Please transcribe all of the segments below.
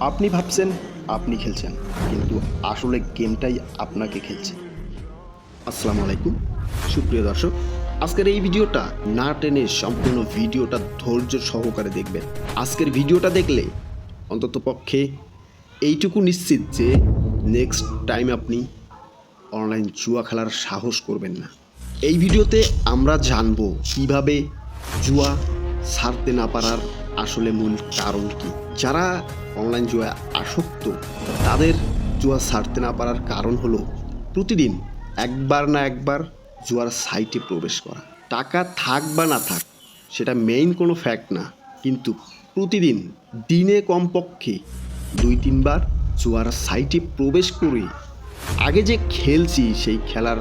আপনি ভাবছেন আপনি খেলছেন, কিন্তু আসলে গেমটাই আপনাকে খেলছে। আসসালামু আলাইকুম সুপ্রিয় দর্শক, আজকের এই ভিডিওটা না টেনে সম্পূর্ণ ভিডিওটা ধৈর্য সহকারে দেখবেন। আজকের ভিডিওটা দেখলে অন্তত পক্ষে এইটুকু নিশ্চিত যে নেক্সট টাইম আপনি অনলাইন জুয়া খেলার সাহস করবেন না। এই ভিডিওতে আমরা জানবো কিভাবে জুয়া ছাড়তে না পারার আসলে মূল কারণ কি। যারা অনলাইন জুয়া আসক্ত তাদের জুয়া ছাড়তে না পারার কারণ হলো প্রতিদিন একবার না একবার জুয়ার সাইটে প্রবেশ করা। টাকা থাক বা না থাক সেটা মেইন কোনো ফ্যাক্ট না, কিন্তু প্রতিদিন দিনে কমপক্ষে 2-3 বার জুয়ার সাইটে প্রবেশ করে আগে যে খেলছি সেই খেলার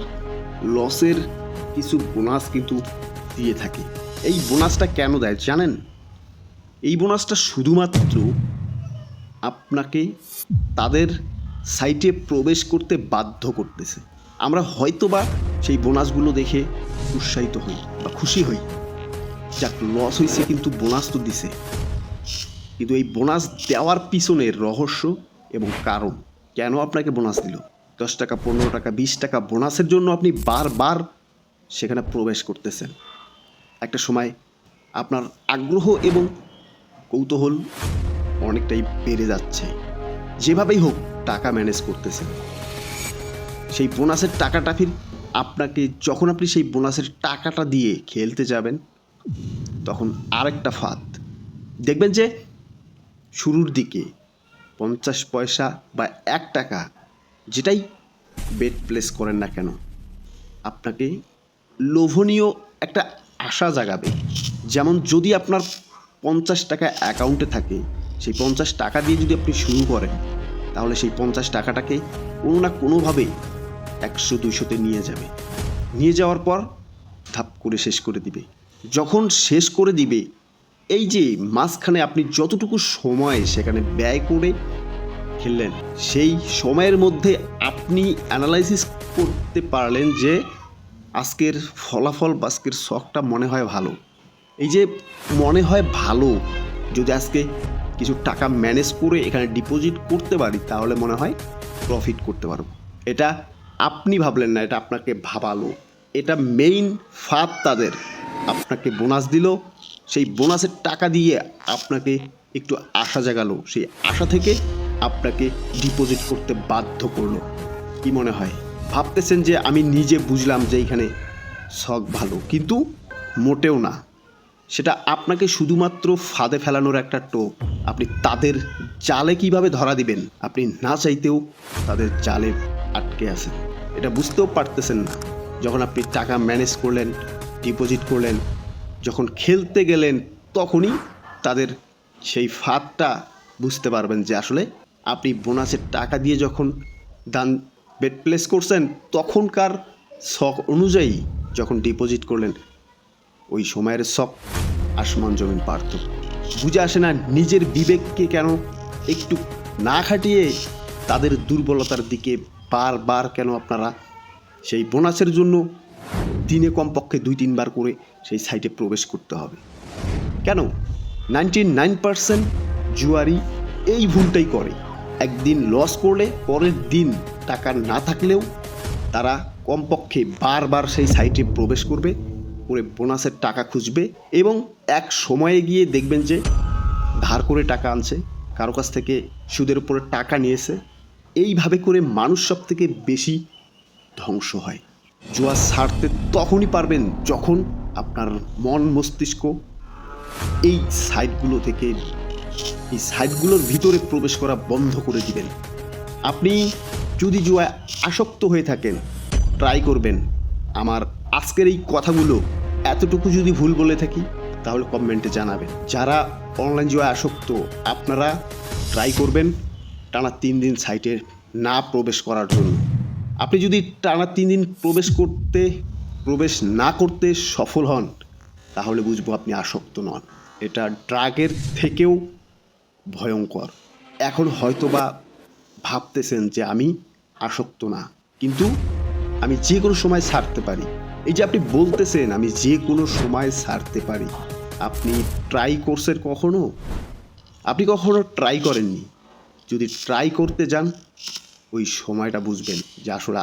লসের কিছু বোনাস কিন্তু দিয়ে থাকে। এই বোনাসটা কেন দেয় জানেন? এই বোনাসটা শুধুমাত্র আপনাকে তাদের সাইটে প্রবেশ করতে বাধ্য করতেছে। আমরা হয়তোবা সেই বোনাসগুলো দেখে উৎসাহিত হই বা খুশি হই, যাক লস হয়েছে কিন্তু বোনাস তো দিছে। কিন্তু এই বোনাস দেওয়ার পিছনের রহস্য এবং কারণ, কেন আপনাকে বোনাস দিল, 10 টাকা 15 টাকা 20 টাকা বোনাসের জন্য আপনি বারবার সেখানে প্রবেশ করতেছেন। একটা সময় আপনার আগ্রহ এবং কৌতূহল অনেকটাই বেড়ে যাচ্ছে। যেভাবেই হোক টাকা ম্যানেজ করতেছেন। সেই বোনাসের টাকাটা ফির আপনাকে, যখন আপনি সেই বোনাসের টাকাটা দিয়ে খেলতে যাবেন তখন আরেকটা ফাঁদ দেখবেন যে শুরুর দিকে 50 পয়সা বা 1 টাকা যেটাই বেট প্লেস করেন না কেন, আপনাকে লোভনীয় একটা আশা জাগাবে। যেমন যদি আপনার 50 টাকা অ্যাকাউন্টে থাকে, সেই 50 টাকা দিয়ে যদি আপনি শুরু করেন তাহলে সেই 50 টাকাটাকে কোনো না কোনোভাবে 100-200-তে নিয়ে যাবে। নিয়ে যাওয়ার পর ধাপ করে শেষ করে দিবে। যখন শেষ করে দিবে, এই যে মাঝখানে আপনি যতটুকু সময় সেখানে ব্যয় করে খেললেন, সেই সময়ের মধ্যে আপনি অ্যানালাইসিস করতে পারলেন যে আজকের ফলাফল বা আজকের শখটা মনে হয় ভালো। এই যে মনে হয় ভালো, যদি আজকে কিছু টাকা ম্যানেজ করে এখানে ডিপোজিট করতে পারি তাহলে মনে হয় প্রফিট করতে পারবো। এটা আপনি ভাবলেন না, এটা আপনাকে ভাবালো। এটা মেইন ফাঁদ তাদের। আপনাকে বোনাস দিল, সেই বোনাসের টাকা দিয়ে আপনাকে একটু আশা জাগালো, সেই আশা থেকে আপনাকে ডিপোজিট করতে বাধ্য করলো। কি মনে হয় ভাবতেছেন যে আমি নিজে বুঝলাম যে এইখানে শখ ভালো, কিন্তু মোটেও না। সেটা আপনাকে শুধুমাত্র ফাঁদে ফেলানোর একটা টোপ। আপনি তাদের জালে কিভাবে ধরা দিবেন আপনি না চাইতেও তাদের জালে আটকে আছেন, এটা বুঝতেও পারতেছেন না। যখন আপনি টাকা ম্যানেজ করলেন, ডিপোজিট করলেন, যখন খেলতে গেলেন, তখনই তাদের সেই ফাঁদটা বুঝতে পারবেন যে আসলে আপনি বোনাসের টাকা দিয়ে যখন দান বেট প্লেস করছেন তখনকার শখ অনুযায়ী যখন ডিপোজিট করলেন, ওই সময়ের শখ আসমান জমিন পার্থক্য। বুঝে আসে না নিজের বিবেককে কেন একটু না খাটিয়ে তাদের দুর্বলতার দিকে বারবার কেন আপনারা সেই বোনাসের জন্য দিনে কমপক্ষে 2-3 বার করে সেই সাইটে প্রবেশ করতে হবে। কেন 99% জুয়ারি এই ভুলটাই করে। একদিন লস করলে পরের দিন টাকা না থাকলেও তারা কমপক্ষে বারবার সেই সাইটে প্রবেশ করবে, করে বোনাসের টাকা খুঁজবে এবং এক সময়ে গিয়ে দেখবেন যে ধার করে টাকা আনছে, কারো কাছ থেকে সুদের উপরে টাকা নিয়েছে। এইভাবে করে মানুষ সব থেকে বেশি ধ্বংস হয়। জুয়া ছাড়তে তখনই পারবেন যখন আপনার মন মস্তিষ্ক এই সাইটগুলোর ভিতরে প্রবেশ করা বন্ধ করে দিবেন। আপনি যদি জুয়ায় আসক্ত হয়ে থাকেন, ট্রাই করবেন। আমার আজকের এই কথাগুলো এতটুকু যদি ভুল বলে থাকি তাহলে কমেন্টে জানাবেন। যারা অনলাইন জুয়ায় আসক্ত আপনারা ট্রাই করবেন টানা 3 দিন সাইটে না প্রবেশ করার জন্য। আপনি যদি টানা 3 দিন প্রবেশ না করতে সফল হন তাহলে বুঝবো আপনি আসক্ত নন। এটা ড্রাগের থেকেও ভয়ঙ্কর। এখন হয়তোবা ভাবতেছেন যে আমি আসক্ত না, কিন্তু আমি যে কোনো সময় ছাড়তে পারি। এই যে আপনি বলতেছেন আমি যে কোনো সময় ছাড়তে পারি, আপনি ট্রাই করছেন কখনো? আপনি কখনো ট্রাই করেননি। যদি ট্রাই করতে যান ওই সময়টা বুঝবেন যে আসলে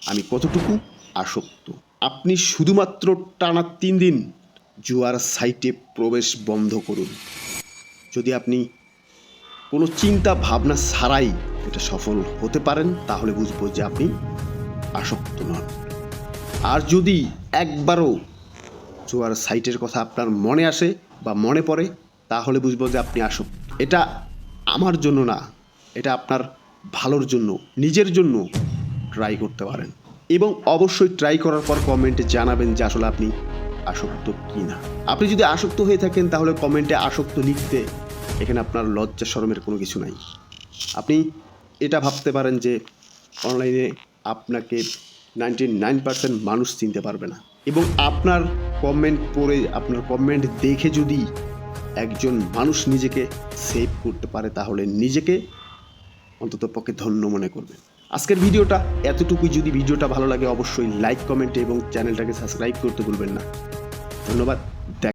আমি কতটুকু আসক্ত। আপনি শুধুমাত্র টানা 3 দিন জুয়ার সাইটে প্রবেশ বন্ধ করুন। যদি আপনি কোনো চিন্তা ভাবনা ছাড়াই এটা সফল হতে পারেন তাহলে বুঝবো যে আপনি আসক্ত নন। আর যদি একবারও জুয়ার সাইটের কথা আপনার মনে আসে বা মনে পড়ে তাহলে বুঝবো যে আপনি আসক্ত। এটা আমার জন্য না, এটা আপনার ভালোর জন্য, নিজের জন্য ট্রাই করতে পারেন এবং অবশ্যই ট্রাই করার পর কমেন্টে জানাবেন যে আসলে আপনি আসক্ত কি না। আপনি যদি আসক্ত হয়ে থাকেন তাহলে কমেন্টে আসক্ত লিখতে এখানে আপনার লজ্জা শরমের কোনো কিছু নাই। আপনি এটা ভাবতে পারেন যে অনলাইনে আপনাকে 99% মানুষ চিনতে পারবে না এবং আপনার কমেন্ট পড়ে, আপনার কমেন্ট দেখে যদি একজন মানুষ নিজেকে সেভ করতে পারে তাহলে নিজেকে অন্তত পক্ষে ধন্য মনে করবেন। আজকের ভিডিওটা এতটুকুই। যদি ভিডিওটা ভালো লাগে অবশ্যই লাইক, কমেন্ট এবং চ্যানেলটাকে সাবস্ক্রাইব করতে ভুলবেন না। ধন্যবাদ।